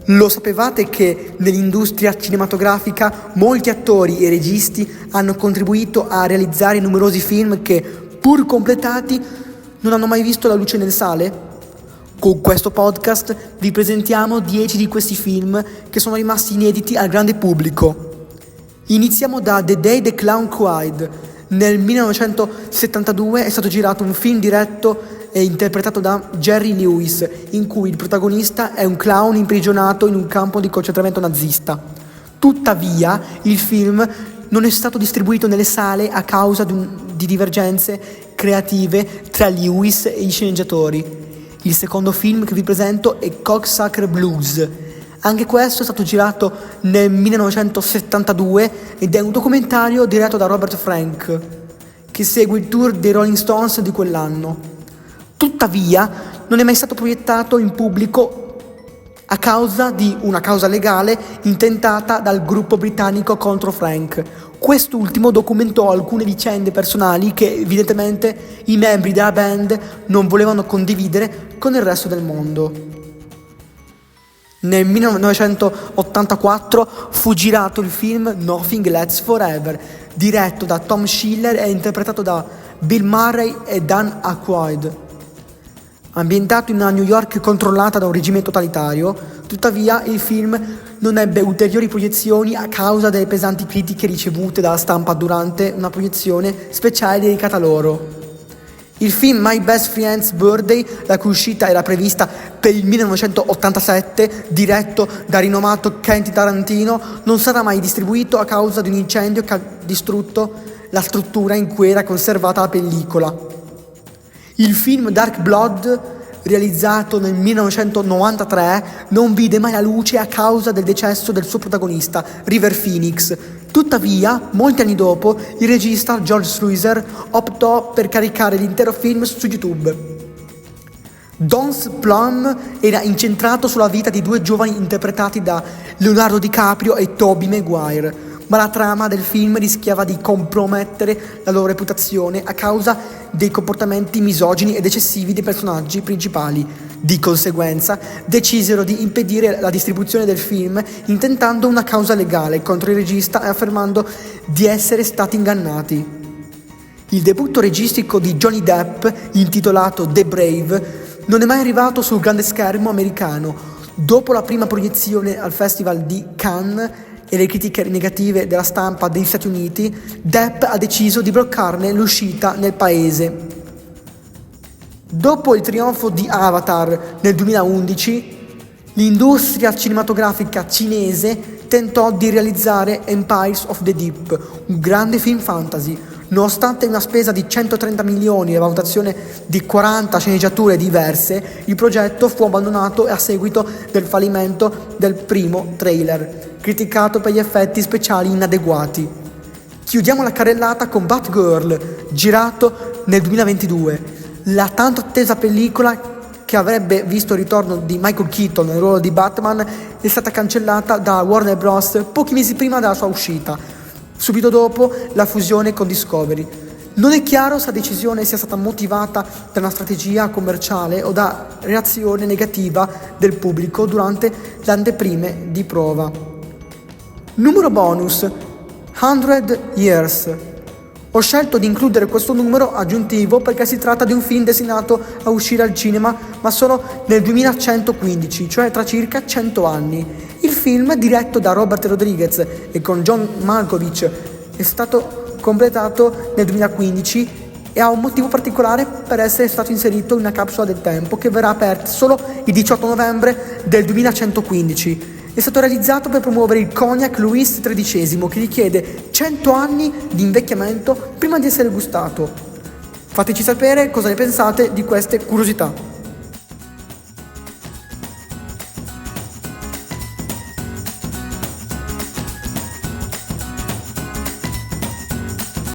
Lo sapevate che nell'industria cinematografica molti attori e registi hanno contribuito a realizzare numerosi film che, pur completati, non hanno mai visto la luce nelle sale? Con questo podcast vi presentiamo 10 di questi film che sono rimasti inediti al grande pubblico. Iniziamo da The Day the Clown Cried. Nel 1972 è stato girato un film diretto e interpretato da Jerry Lewis, in cui il protagonista è un clown imprigionato in un campo di concentramento nazista. Tuttavia, il film non è stato distribuito nelle sale a causa di divergenze creative tra Lewis e gli sceneggiatori. Il secondo film che vi presento è Cocksucker Blues. Anche questo è stato girato nel 1972 ed è un documentario diretto da Robert Frank, che segue il tour dei Rolling Stones di quell'anno. Tuttavia, non è mai stato proiettato in pubblico a causa di una causa legale intentata dal gruppo britannico contro Frank. Quest'ultimo documentò alcune vicende personali che evidentemente i membri della band non volevano condividere con il resto del mondo. Nel 1984 fu girato il film Nothing Lasts Forever, diretto da Tom Schiller e interpretato da Bill Murray e Dan Aykroyd. Ambientato in una New York controllata da un regime totalitario, tuttavia il film non ebbe ulteriori proiezioni a causa delle pesanti critiche ricevute dalla stampa durante una proiezione speciale dedicata a loro. Il film My Best Friend's Birthday, la cui uscita era prevista per il 1987, diretto da rinomato Quentin Tarantino, non sarà mai distribuito a causa di un incendio che ha distrutto la struttura in cui era conservata la pellicola. Il film Dark Blood, realizzato nel 1993, non vide mai la luce a causa del decesso del suo protagonista, River Phoenix. Tuttavia, molti anni dopo, il regista George Sluicer optò per caricare l'intero film su YouTube. Don's Plum era incentrato sulla vita di due giovani interpretati da Leonardo DiCaprio e Tobey Maguire, ma la trama del film rischiava di compromettere la loro reputazione a causa dei comportamenti misogini ed eccessivi dei personaggi principali. Di conseguenza, decisero di impedire la distribuzione del film, intentando una causa legale contro il regista e affermando di essere stati ingannati. Il debutto registico di Johnny Depp, intitolato The Brave, non è mai arrivato sul grande schermo americano. Dopo la prima proiezione al Festival di Cannes e le critiche negative della stampa degli Stati Uniti, Depp ha deciso di bloccarne l'uscita nel paese. Dopo il trionfo di Avatar nel 2011, l'industria cinematografica cinese tentò di realizzare Empires of the Deep, un grande film fantasy. Nonostante una spesa di 130 milioni e la valutazione di 40 sceneggiature diverse, il progetto fu abbandonato a seguito del fallimento del primo trailer, criticato per gli effetti speciali inadeguati. Chiudiamo la carrellata con Batgirl, girato nel 2022. La tanto attesa pellicola, che avrebbe visto il ritorno di Michael Keaton nel ruolo di Batman, è stata cancellata da Warner Bros. Pochi mesi prima della sua uscita, subito dopo la fusione con Discovery. Non è chiaro se la decisione sia stata motivata da una strategia commerciale o da reazione negativa del pubblico durante le anteprime di prova. Numero bonus: 100 Years. Ho scelto di includere questo numero aggiuntivo perché si tratta di un film destinato a uscire al cinema, ma solo nel 2115, cioè tra circa 100 anni. Il film, diretto da Robert Rodriguez e con John Malkovich, è stato completato nel 2015 e ha un motivo particolare per essere stato inserito in una capsula del tempo che verrà aperta solo il 18 novembre del 2115. È stato realizzato per promuovere il cognac Louis XIII, che richiede 100 anni di invecchiamento prima di essere gustato. Fateci sapere cosa ne pensate di queste curiosità.